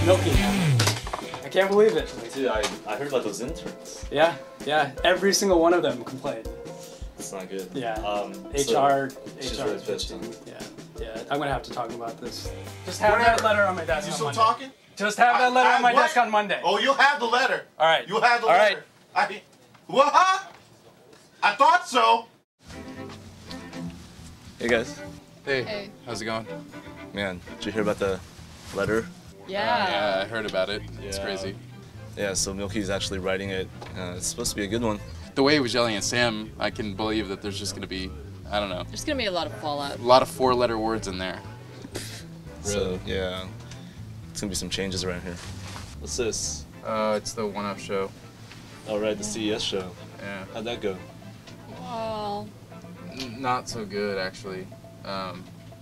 Milky. I can't believe it. Me too. I heard about those interns. Yeah, yeah. Every single one of them complained. It's not good. Yeah. So HR really pissed. Yeah, yeah. I'm gonna have to talk about this. Just have that letter on my desk. You on still Monday. talking? Just have that letter on my desk on Monday. Oh, you'll have the letter. All right. You'll have the All letter. right. What? I thought so. Hey guys. Hey. How's it going? Man, did you hear about the letter? Yeah. Yeah, I heard about it. It's crazy. Yeah, so Milky's actually writing it. It's supposed to be a good one. The way he was yelling at Sam, I can believe that there's just going to be, I don't know, There's gonna be a lot of fallout. a lot of four-letter words in there. So, yeah. It's gonna be some changes around here. What's this? It's the one-up show. Oh, right, the CES show. Yeah. How'd that go? Well, Not so good, actually.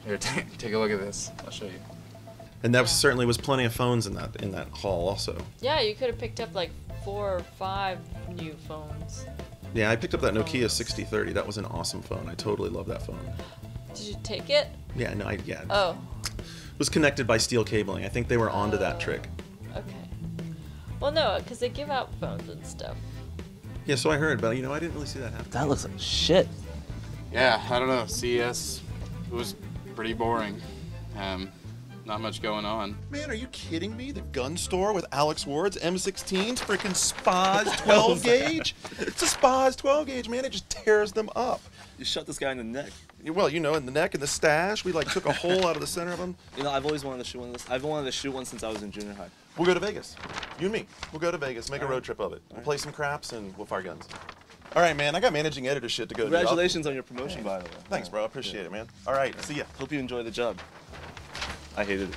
Here, take a look at this. I'll show you. And that certainly was plenty of phones in that hall also. yeah, you could have picked up like 4 or 5 new phones. Yeah, I picked up that Nokia 6030. That was an awesome phone. I totally love that phone. Did you take it? Yeah, no, yeah. Oh, It was connected by steel cabling. I think they were onto that trick. okay. Well, no, because they give out phones and stuff. Yeah, so I heard, but I didn't really see that happen. That looks like shit. Yeah, I don't know. CES, it was pretty boring. Not much going on. Man, are you kidding me? The gun store with Alex Ward's M16s, freaking Spaz 12 gauge? It's a Spaz 12 gauge, man. It just tears them up. You shot this guy in the neck. Well, in the neck and the stash, we like took a hole out of the center of them. You know, I've always wanted to shoot one of this. I've wanted to shoot one since I was in junior high. We'll go to Vegas. You and me. We'll go to Vegas, make a road trip of it. We'll play some craps and we'll fire guns. All right, man. I got managing editor shit to go do. Congratulations on your promotion, by the way. Thanks, bro. I appreciate it, man. All right, see ya. Hope you enjoy the job. I hated it.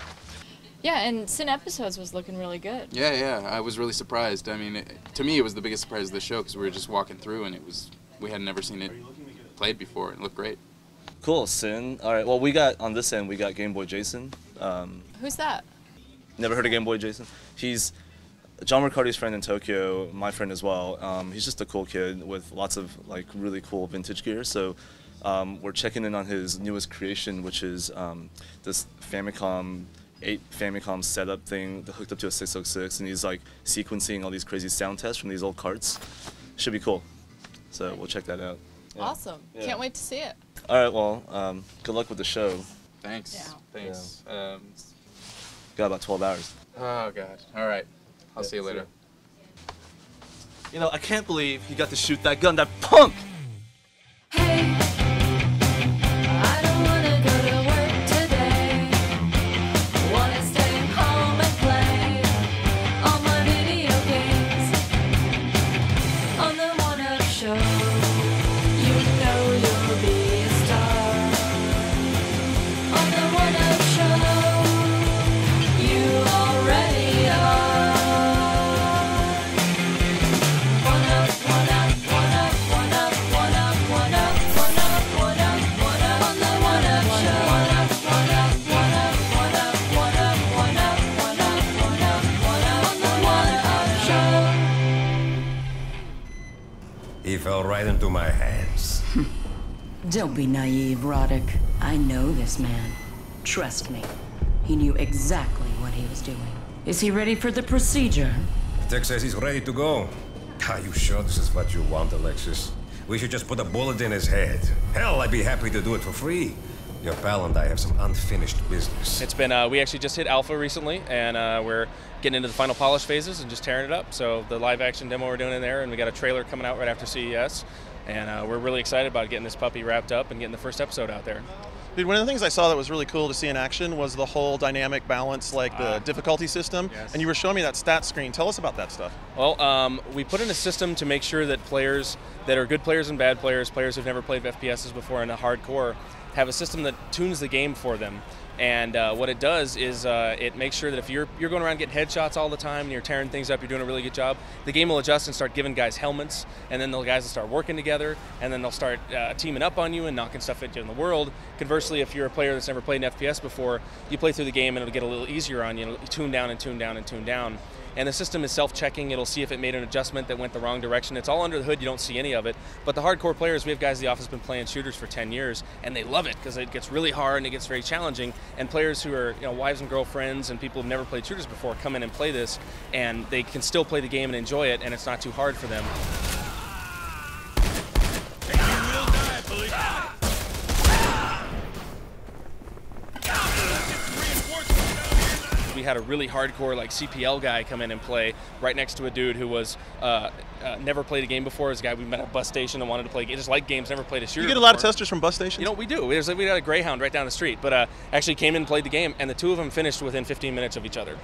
Yeah, and Sin Episodes was looking really good. Yeah, I was really surprised. I mean, to me, it was the biggest surprise of the show because we were just walking through and we had never seen it played before. It looked great. Cool, Sin. All right, well, on this end, we got Game Boy Jason. Who's that? Never heard of Game Boy Jason? He's John Riccardi's friend in Tokyo, my friend as well. He's just a cool kid with lots of really cool vintage gear. So we're checking in on his newest creation, which is this Famicom 8 Famicom setup thing that hooked up to a 606, and he's sequencing all these crazy sound tests from these old carts. Should be cool. So we'll check that out. Yeah. Awesome. Yeah. Can't wait to see it. All right, well, good luck with the show. Thanks. Yeah. Thanks. Got about 12 hours. Oh, God. All right. I'll see you later. You know, I can't believe he got to shoot that gun, that punk! Hey, I don't wanna go to work today. Wanna stay home and play all my video games on the one-up show. You know you'll be a star on the one-up show. You already are. He fell right into my hands. Don't be naive, Roddick. I know this man. Trust me. He knew exactly what he was doing. Is he ready for the procedure? Tech says he's ready to go. Are you sure this is what you want, Alexis? We should just put a bullet in his head. Hell, I'd be happy to do it for free. Your pal and I have some unfinished business. It's been, we actually just hit alpha recently, and we're getting into the final polish phases and just tearing it up. So the live action demo we're doing in there, and we got a trailer coming out right after CES. And we're really excited about getting this puppy wrapped up and getting the first episode out there. Dude, one of the things I saw that was really cool to see in action was the whole dynamic balance, the difficulty system. Yes. And you were showing me that stat screen. Tell us about that stuff. Well, we put in a system to make sure that players that are good players and bad players, players who've never played FPSs before and a hardcore, have a system that tunes the game for them. And what it does is it makes sure that if you're going around getting headshots all the time and you're tearing things up, you're doing a really good job, the game will adjust and start giving guys helmets, and then the guys will start working together, and then they'll start teaming up on you and knocking stuff into in the world. Conversely, if you're a player that's never played an FPS before, you play through the game and it'll get a little easier on you. It'll tune down and tune down and tune down. And the system is self-checking. It'll see if it made an adjustment that went the wrong direction. It's all under the hood. You don't see any of it. But the hardcore players, we have guys in the office been playing shooters for 10 years, and they love it because it gets really hard and it gets very challenging. and players who are wives and girlfriends and people who've never played shooters before come in and play this, and they can still play the game and enjoy it, and it's not too hard for them. We had a really hardcore CPL guy come in and play right next to a dude who was never played a game before. It was a guy we met at a bus station and wanted to play, just like games, never played a shooter. You get a lot of testers from bus stations? We do. We got a Greyhound right down the street, but actually came in and played the game, and the two of them finished within 15 minutes of each other.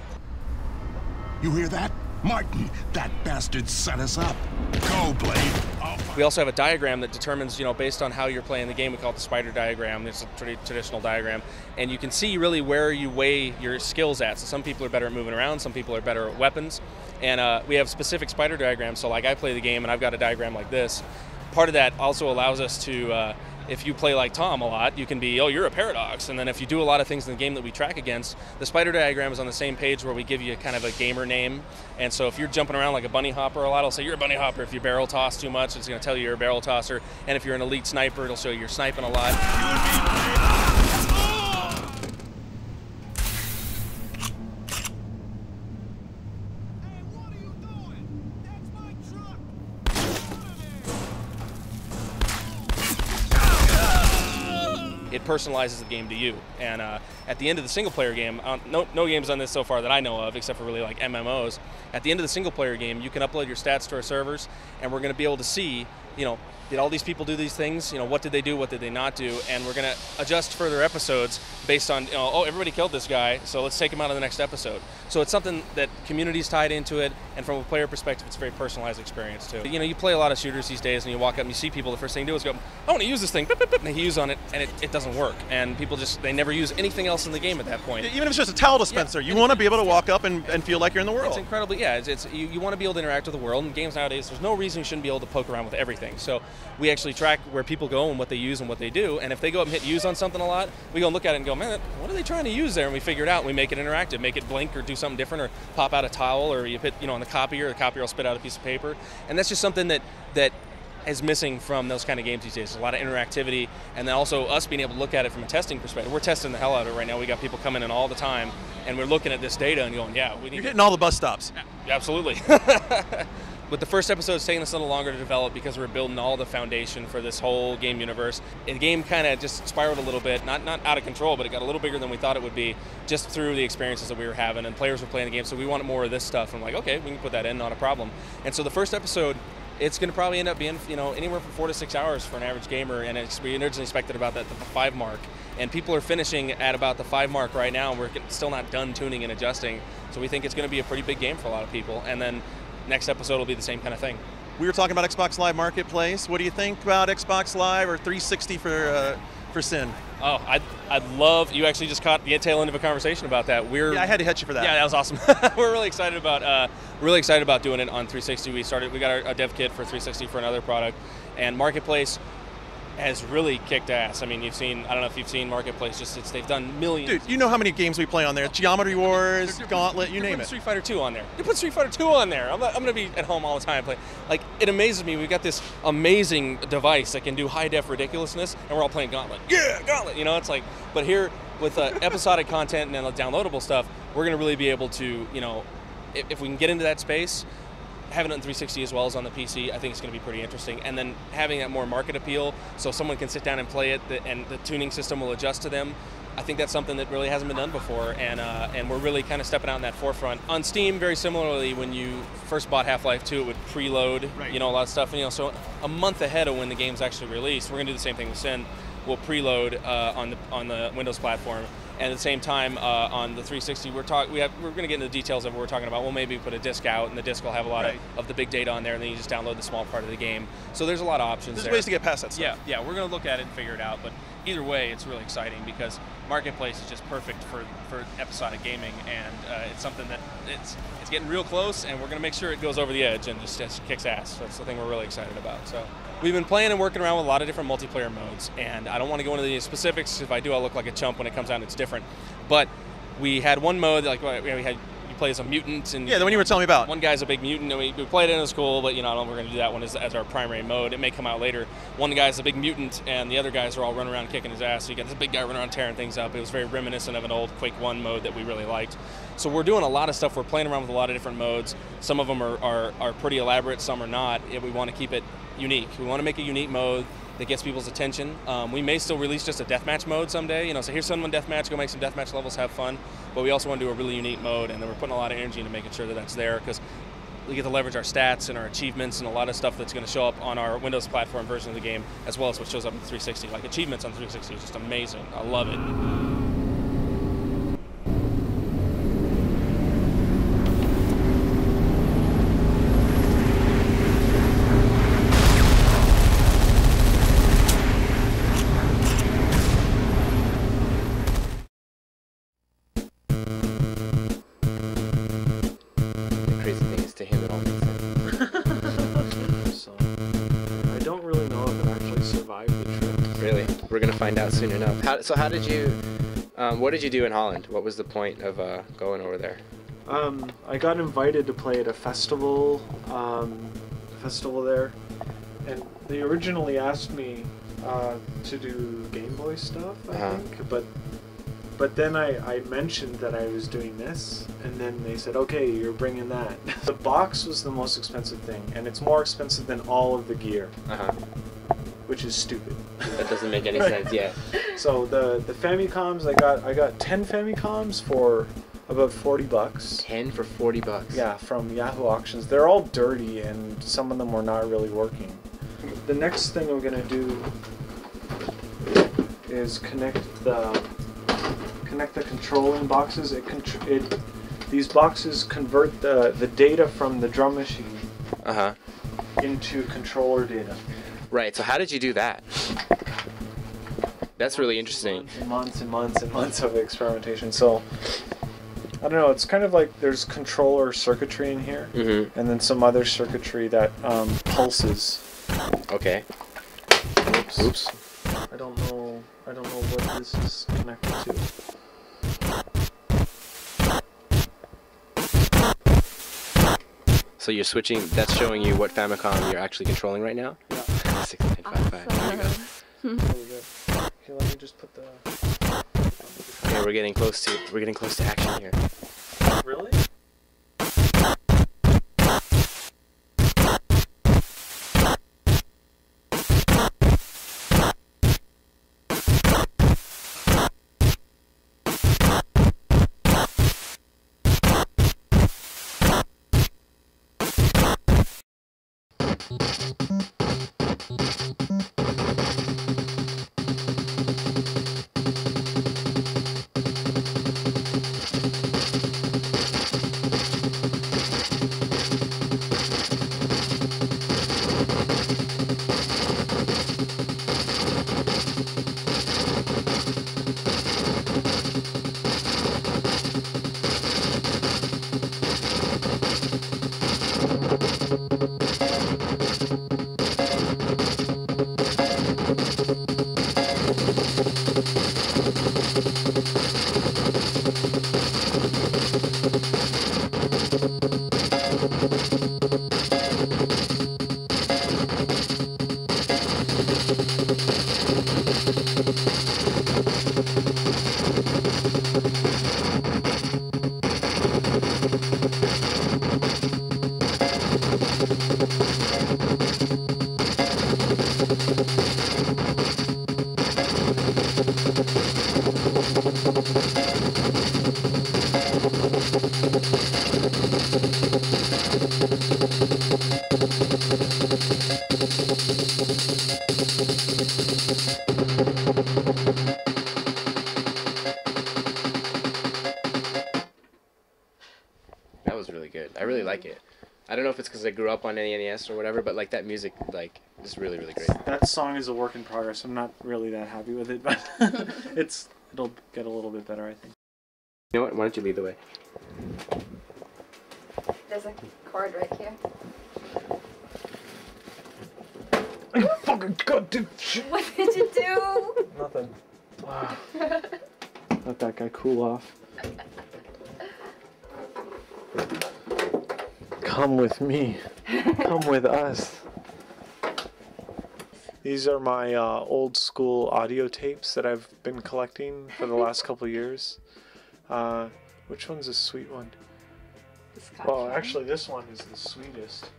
You hear that? Martin, that bastard set us up. Go, Blade. We also have a diagram that determines, based on how you're playing the game, we call it the spider diagram. It's a traditional diagram. And you can see really where you weigh your skills at. So some people are better at moving around, some people are better at weapons. And we have specific spider diagrams. So I play the game and I've got a diagram like this. Part of that also allows us to, if you play like Tom a lot, you can be, oh, you're a paradox. And then if you do a lot of things in the game that we track against, the spider diagram is on the same page where we give you kind of a gamer name. And so if you're jumping around like a bunny hopper a lot, it'll say you're a bunny hopper. If you barrel toss too much, it's going to tell you you're a barrel tosser. And if you're an elite sniper, it'll show you you're sniping a lot. It personalizes the game to you, and at the end of the single-player game, no games on this so far that I know of, except for really like MMOs. At the end of the single-player game, you can upload your stats to our servers, and we're going to be able to see, did all these people do these things? What did they do? What did they not do? And we're going to adjust further episodes based on, oh, everybody killed this guy, so let's take him out of the next episode. So it's something that community's tied into it, and from a player perspective, it's a very personalized experience too. You play a lot of shooters these days, and you walk up and you see people, the first thing you do is go, I want to use this thing, beep, beep, beep, and they use on it, and it doesn't work. And people they never use anything else in the game at that point. Even if it's just a towel dispenser, you want to be able to walk up and feel like you're in the world. It's incredibly, you want to be able to interact with the world, and games nowadays, there's no reason you shouldn't be able to poke around with everything. So we actually track where people go and what they use and what they do, and if they go up and hit use on something a lot, we go and look at it and go, man, what are they trying to use there? And we figure it out, and we make it interactive, make it blink or do something different, or pop out a towel, or you hit, on the copier will spit out a piece of paper, and that's just something that is missing from those kind of games these days. There's a lot of interactivity, and then also us being able to look at it from a testing perspective. We're testing the hell out of it right now. We got people coming in all the time, and we're looking at this data and going, yeah, we need. You're hitting all the bus stops. Absolutely. But the first episode is taking us a little longer to develop because we're building all the foundation for this whole game universe. And the game kind of just spiraled a little bit, not out of control, but it got a little bigger than we thought it would be, just through the experiences that we were having, and players were playing the game, so we wanted more of this stuff. And I'm like, okay, we can put that in, not a problem. And so the first episode, it's going to probably end up being, anywhere from 4 to 6 hours for an average gamer, and we originally expected about that the 5 mark. And people are finishing at about the 5 mark right now, and we're still not done tuning and adjusting. So we think it's going to be a pretty big game for a lot of people. And then next episode will be the same kind of thing. We were talking about Xbox Live Marketplace. What do you think about Xbox Live or 360 for Sin? Oh, I'd love, you actually just caught the tail end of a conversation about that. Yeah, I had to hit you for that. Yeah, that was awesome. We're really excited about doing it on 360. We got our dev kit for 360 for another product, and Marketplace has really kicked ass. I mean, I don't know if you've seen Marketplace, they've done millions. Dude, you know how many games we play on there? Geometry Wars, Gauntlet, you name it. Street Fighter 2 on there. You put Street Fighter 2 on there. I'm going to be at home all the time playing. It amazes me. We've got this amazing device that can do high-def ridiculousness, and we're all playing Gauntlet. Yeah, Gauntlet! It's like, but here, with episodic content and downloadable stuff, we're going to really be able to, if we can get into that space, having it on 360 as well as on the PC, I think it's going to be pretty interesting. And then having that more market appeal, so someone can sit down and play it, and the tuning system will adjust to them. I think that's something that really hasn't been done before, and we're really kind of stepping out in that forefront. On Steam, very similarly, when you first bought Half-Life 2, it would preload, a lot of stuff. So a month ahead of when the game's actually released, we're going to do the same thing with Sin. We'll preload on the Windows platform. And at the same time, on the 360, we're going to get into the details of what we're talking about. We'll maybe put a disc out, and the disc will have a lot of the big data on there, and then you just download the small part of the game. So there's a lot of options there. There's ways to get past that stuff. Yeah, we're going to look at it and figure it out. But either way, it's really exciting because Marketplace is just perfect for episodic gaming, and it's something that it's getting real close, and we're going to make sure it goes over the edge and just kicks ass. That's the thing we're really excited about. So we've been playing and working around with a lot of different multiplayer modes, and I don't want to go into the specifics. If I do, I'll look like a chump when it comes out and it's different. But we had one mode, you play as a mutant. And yeah, the one you were telling me about. One guy's a big mutant, and we played it in school, but I don't know if we're going to do that one as our primary mode. It may come out later. One guy's a big mutant, and the other guys are all running around kicking his ass. So you got this big guy running around tearing things up. It was very reminiscent of an old Quake 1 mode that we really liked. So we're doing a lot of stuff. We're playing around with a lot of different modes. Some of them are pretty elaborate, some are not. We want to keep it unique. We want to make a unique mode that gets people's attention. We may still release just a deathmatch mode someday. So here's someone deathmatch, go make some deathmatch levels, have fun. But we also want to do a really unique mode, and then we're putting a lot of energy into making sure that that's there, because we get to leverage our stats and our achievements and a lot of stuff that's going to show up on our Windows platform version of the game, as well as what shows up in 360. Like achievements on 360 is just amazing. I love it. We're gonna find out soon enough. How did you? What did you do in Holland? What was the point of going over there? I got invited to play at a festival, there, and they originally asked me to do Game Boy stuff, I think, but then I mentioned that I was doing this, and then they said, okay, you're bringing that. The box was the most expensive thing, and it's more expensive than all of the gear. Which is stupid. That doesn't make any sense, yeah. So the Famicoms, I got 10 Famicoms for about $40. 10 for $40? Yeah, from Yahoo Auctions. They're all dirty, and some of them were not really working. The next thing I'm gonna do is connect the controlling boxes. These boxes convert the data from the drum machine into controller data. Right, so how did you do that? That's really interesting. Months and months and months of experimentation. So, I don't know, it's kind of like there's controller circuitry in here, and then some other circuitry that pulses. Okay. Oops. I don't know what this is connected to. So you're switching, that's showing you what Famicom you're actually controlling right now? Yeah. 6955. There you go. Okay, let me just put the... Okay, we're getting close to action here. Really? That was really good. I really like it. I don't know if it's because I grew up on NES or whatever, but like that music, like, is really, really great. That song is a work in progress. I'm not really that happy with it, but it'll get a little bit better, I think. You know what? Why don't you lead the way? There's a chord right here. I fucking got to... What did you do? Nothing. Let that guy cool off. Come with me. Come with us. These are my old school audio tapes that I've been collecting for the last couple years. Which one's the sweet one? Well, actually, this one is the sweetest.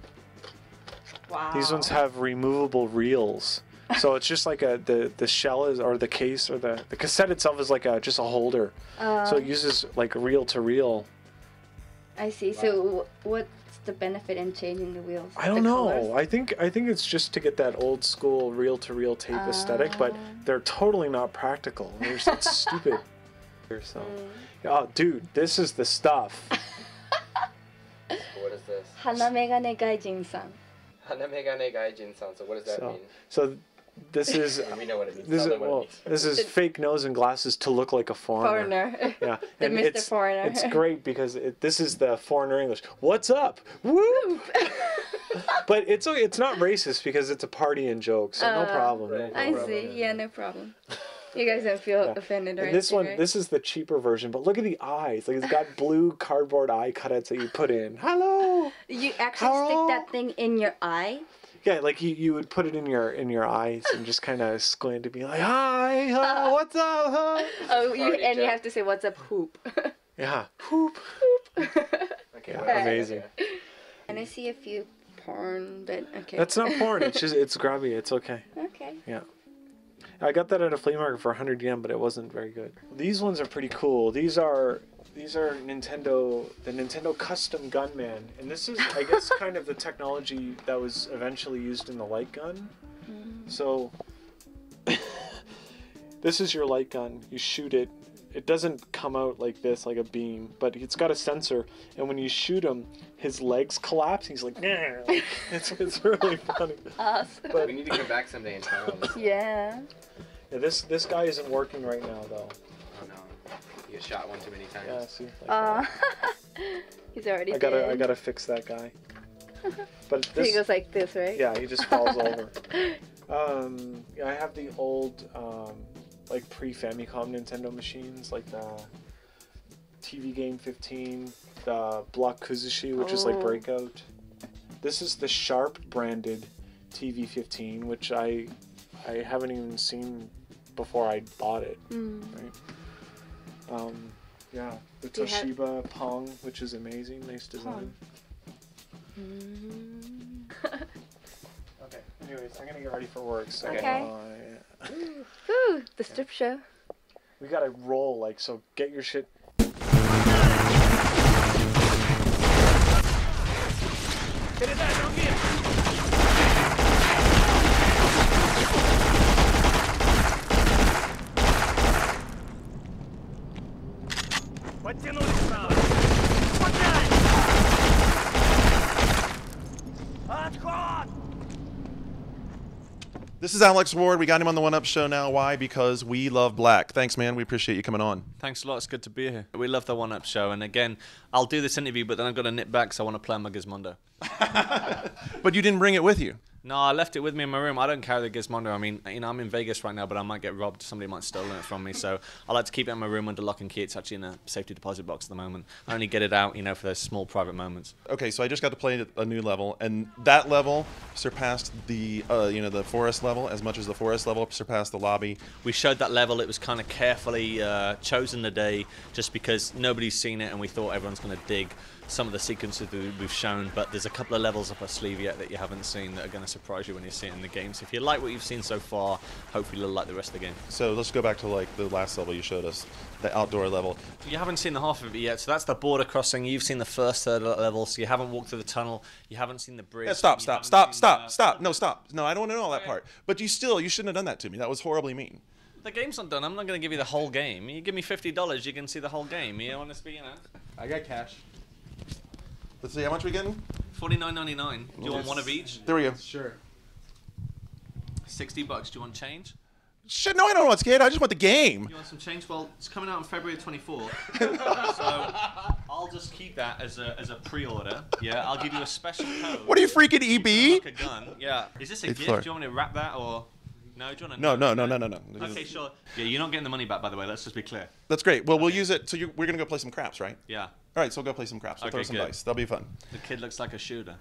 Wow. These ones have removable reels. So it's just like the shell is, or the case, or the cassette itself is like just a holder. So it uses like reel to reel. I see. So what's the benefit in changing the wheels? I don't know. I think it's just to get that old school reel to reel tape aesthetic, but they're totally not practical. It's stupid. So, oh, dude, this is the stuff. What is this? Hanamegane Gaijin-san. Hanamegane Gaijin-san. So what does that mean? So this is we know what it means. This is fake nose and glasses to look like a foreigner. Yeah, The and Mr. Foreigner. It's great because this is the foreigner English. What's up? Whoop! But it's not racist because it's a partying joke, so no problem. I see. Yeah, no problem. You guys don't feel offended or And this anything, one, right? this is the cheaper version, but look at the eyes. Like it's got blue cardboard eye cutouts that you put in. Hello. You actually stick that thing in your eye? Yeah, like you would put it in your eyes and just kind of squint to be like, hi, what's up? Huh? Oh, and you have to say, what's up, hoop? Yeah, hoop. Okay, yeah, amazing. And I see a few porn, but okay. That's not porn. It's grubby. It's okay. Okay. Yeah. I got that at a flea market for 100 yen, but it wasn't very good. These ones are pretty cool. These are the Nintendo Custom Gunman, and this is, I guess, kind of the technology that was eventually used in the light gun. So this is your light gun. You shoot it. It doesn't come out like this, like a beam, but it's got a sensor, and when you shoot him, his legs collapse. He's like, nah. It's really funny. Awesome. But we need to come back someday and try all this. Yeah. Yeah, this guy isn't working right now, though. Oh no, you get shot one too many times. Yeah, see. Like He's already I dead. gotta fix that guy. But So he goes like this, right? Yeah, he just falls over. Yeah, I have the old like pre-Famicom Nintendo machines, like the TV Game 15, the Block Kuzushi, which is like Breakout. This is the Sharp branded TV 15, which I haven't even seen before I bought it. Right? Yeah, the Toshiba Pong, which is amazing, nice design. Okay, anyways, I'm gonna get ready for work. So, Okay. Ooh, the strip show. We gotta roll, like, so get your shit. This is Alex Ward. We got him on the One Up Show now. Why? Because we love black. Thanks, man. We appreciate you coming on. Thanks a lot. It's good to be here. We love the One Up Show. And again, I'll do this interview, but then I've got to nip back because I want to play on my Gizmondo. But you didn't bring it with you. No, I left it with me in my room. I don't carry the Gizmondo. I mean, you know, I'm in Vegas right now, but I might get robbed. Somebody might have stolen it from me. So I like to keep it in my room under lock and key. It's actually in a safety deposit box at the moment. I only get it out, you know, for those small private moments. Okay, so I just got to play a new level, and that level surpassed the, the forest level as much as the forest level surpassed the lobby. We showed that level. It was kind of carefully chosen today just because nobody's seen it and we thought everyone's going to dig some of the sequences that we've shown, but there's a couple of levels up our sleeve yet that you haven't seen that are going to surprise you when you see it in the game. So if you like what you've seen so far, hopefully you'll like the rest of the game. So let's go back to like the last level you showed us, the outdoor level. You haven't seen the half of it yet, so that's the border crossing. You've seen the first third of that level, so you haven't walked through the tunnel. You haven't seen the bridge. Yeah, stop. No, stop. No, I don't want to know all that part. But you shouldn't have done that to me. That was horribly mean. The game's not done. I'm not going to give you the whole game. You give me $50, you can see the whole game. You want to speak, I got cash. Let's see, how much we getting? $49.99. Do you want one of each? There we go. Sure. $60. Do you want change? Shit, no, I don't want skate. I just want the game. You want some change? Well, it's coming out on February 24th. So I'll just keep that as a pre-order. Yeah, I'll give you a special code. What are you, freaking EB? Like a gun. Yeah. Is this a gift? Floor. Do you want me to wrap that or? No, do you want No, no. Okay, sure. Yeah, you're not getting the money back, by the way. Let's just be clear. That's great. Well, we'll use it. So we're gonna go play some craps, right? Yeah. All right, so we'll go play some craps. We'll throw some dice. That'll be fun. The kid looks like a shooter.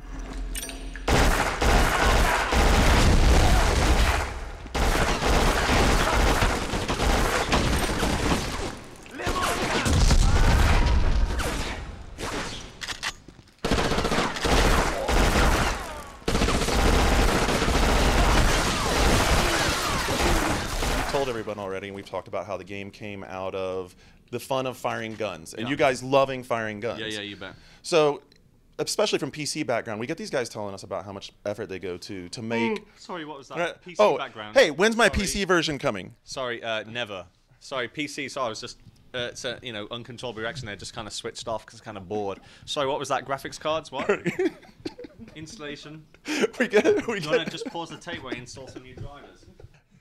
Told everyone already, and we've talked about how the game came out of the fun of firing guns, and Yeah. you guys loving firing guns. Yeah, you bet. So, especially from PC background, we get these guys telling us about how much effort they go to make. Sorry, what was that? PC background. Hey, when's my PC version coming? Sorry, never. Sorry, PC. Sorry, I was just it's a uncontrollable reaction there. Just kind of switched off because kind of bored. Sorry, what was that? Graphics cards? What? Installation. We get. You want to just pause the tape while you install some new drivers?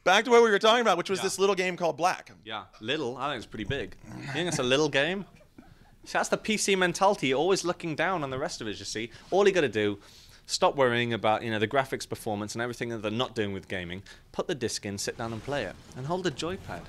Back to what we were talking about, which was this little game called Black. Yeah, little. I think it's pretty big. You think it's a little game? See, that's the PC mentality. You're always looking down on the rest of it, you see. All you got to do, stop worrying about the graphics performance and everything that they're not doing with gaming. Put the disc in, sit down and play it. And hold the joypad.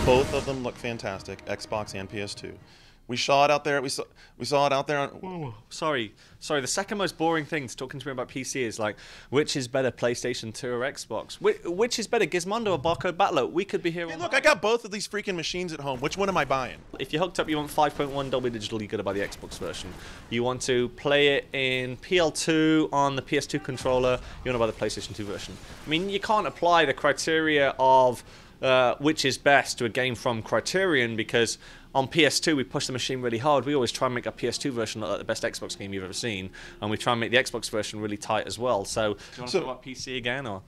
Both of them look fantastic, Xbox and PS2. We saw it out there. We saw it out there. Whoa. Sorry. The second most boring thing to talking to me about PC is like, which is better, PlayStation 2 or Xbox? Which is better, Gizmondo or Barcode Battler? We could be here. Hey, look, I got both of these freaking machines at home. Which one am I buying? If you're hooked up, you want 5.1 Dolby Digital, you got to buy the Xbox version. You want to play it in PL2 on the PS2 controller, you want to buy the PlayStation 2 version. I mean, you can't apply the criteria of which is best to a game from Criterion, because on PS2 we push the machine really hard. We always try and make a PS2 version look like the best Xbox game you've ever seen, and we try and make the Xbox version really tight as well. So, do you want to talk about PC again, or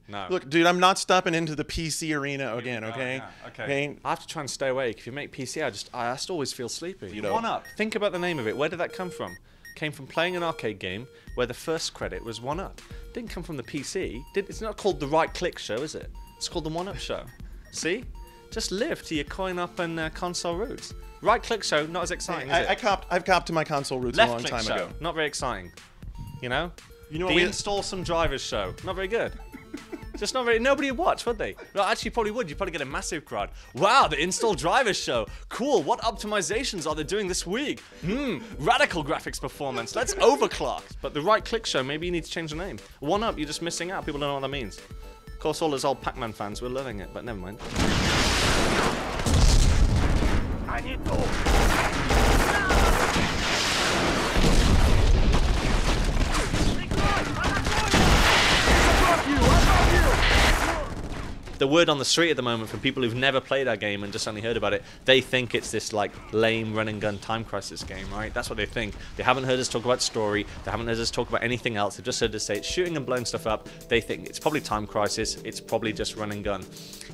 no? Look, dude, I'm not stepping into the PC arena again. Okay. Yeah, okay. I have to try and stay awake. If you make PC, I just always feel sleepy. You know. One Up. Think about the name of it. Where did that come from? Came from playing an arcade game where the first credit was One Up. Didn't come from the PC. It's not called the Right Click Show, is it? It's called the One Up Show. See? Just live to your coin up and console roots. Right click show, not as exciting, is it? I've copped to my console roots Left a long click time show, ago. not very exciting. You know the install some drivers show, not very good. Just not very. Nobody would watch, would they? Well, actually, you probably would. You'd probably get a massive crowd. Wow, the install drivers show. Cool. What optimizations are they doing this week? Radical graphics performance. Let's overclock. But the right click show, maybe you need to change the name. One Up, you're just missing out. People don't know what that means. Of course, all those old Pac-Man fans were loving it, but never mind. I need The word on the street at the moment from people who've never played our game and just only heard about it, they think it's this like lame run and gun time crisis game, right? That's what they think. They haven't heard us talk about story. They haven't heard us talk about anything else. They've just heard us say it's shooting and blowing stuff up. They think it's probably time crisis. It's probably just run and gun.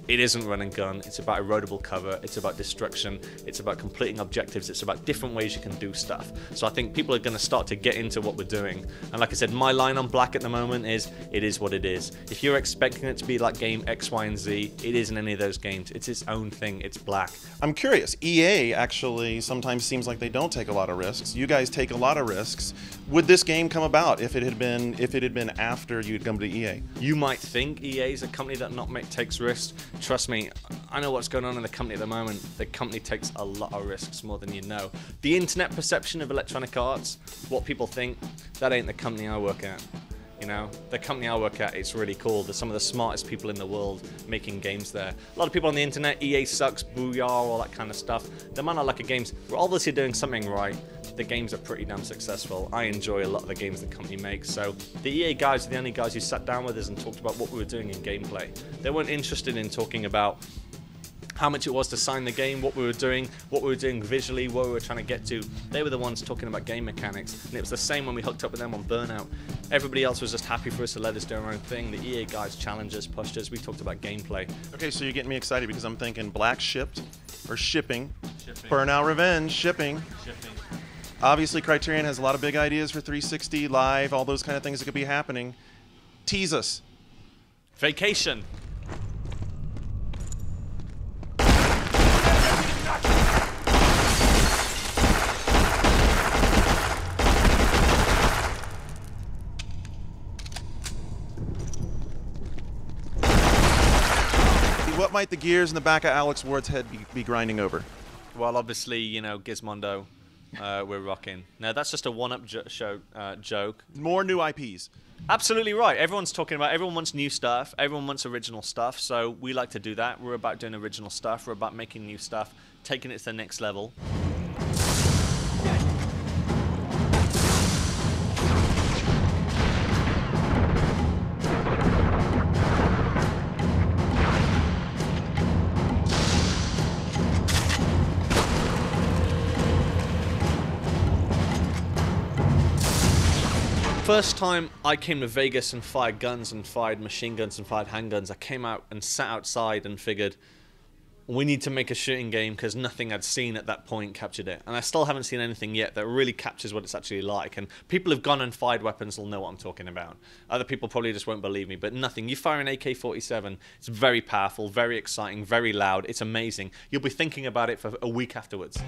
It isn't run and gun. It's about erodible cover. It's about destruction. It's about completing objectives. It's about different ways you can do stuff. So I think people are going to start to get into what we're doing. And like I said, my line on Black at the moment is, it is what it is. If you're expecting it to be like game X, Y, and Z, it isn't any of those games. It's its own thing. It's Black. I'm curious. EA actually sometimes seems like they don't take a lot of risks. You guys take a lot of risks. Would this game come about if it had been after you'd come to EA? You might think EA is a company that takes risks. Trust me, I know what's going on in the company at the moment. The company takes a lot of risks, more than you know. The internet perception of Electronic Arts, what people think, that ain't the company I work at. You know, the company I work at, it's really cool. There's some of the smartest people in the world making games there. A lot of people on the internet, EA sucks, booyah, all that kind of stuff. They might not like the games. We're obviously doing something right. The games are pretty damn successful. I enjoy a lot of the games the company makes. So the EA guys are the only guys who sat down with us and talked about what we were doing in gameplay. They weren't interested in talking about how much it was to sign the game, what we were doing visually, where we were trying to get to. They were the ones talking about game mechanics, and it was the same when we hooked up with them on Burnout. Everybody else was just happy for us to let us do our own thing. The EA guys challenged us, pushed us, we talked about gameplay. Okay, so you're getting me excited because I'm thinking Black shipped, or shipping. Burnout Revenge, shipping. Obviously, Criterion has a lot of big ideas for 360, live, all those kind of things that could be happening. Tease us. Vacation. What might the gears in the back of Alex Ward's head be grinding over? Well, obviously, you know, Gizmondo, we're rocking. No, that's just a one-up joke. More new IPs. Absolutely right. Everyone's talking about, everyone wants new stuff. Everyone wants original stuff. So we like to do that. We're about doing original stuff. We're about making new stuff, taking it to the next level. First time I came to Vegas and fired guns and fired machine guns and fired handguns, I came out and sat outside and figured we need to make a shooting game because nothing I'd seen at that point captured it. And I still haven't seen anything yet that really captures what it's actually like. And people who've gone and fired weapons will know what I'm talking about. Other people probably just won't believe me, but nothing. You fire an AK-47, it's very powerful, very exciting, very loud. It's amazing. You'll be thinking about it for a week afterwards.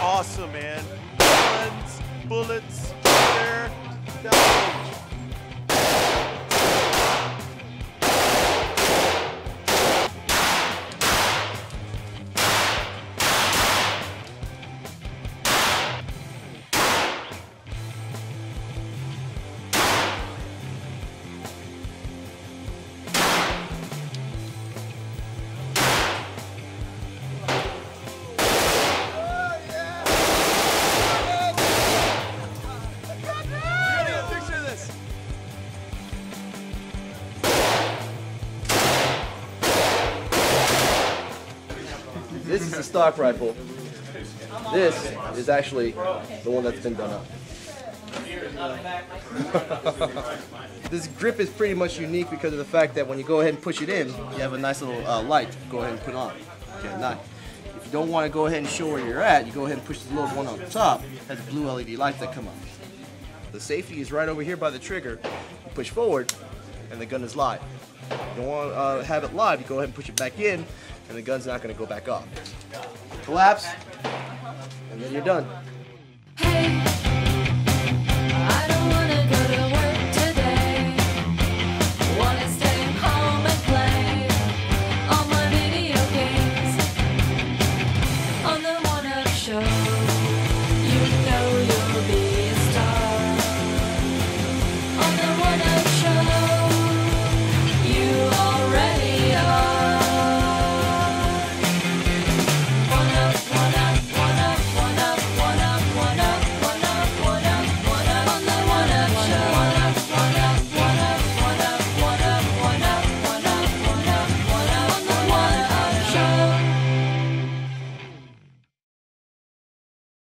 Awesome, man. Guns, bullets, there, down. This is the stock rifle. This is actually the one that's been done up. This grip is pretty much unique because of the fact that when you go ahead and push it in, you have a nice little light to go ahead and put on. Okay, nice. If you don't want to go ahead and show where you're at, you go ahead and push the little one on the top. It has blue LED lights that come on. The safety is right over here by the trigger. You push forward, and the gun is live. If you don't want to have it live, you go ahead and push it back in, and the gun's not going to go back off. Collapse, and then you're done.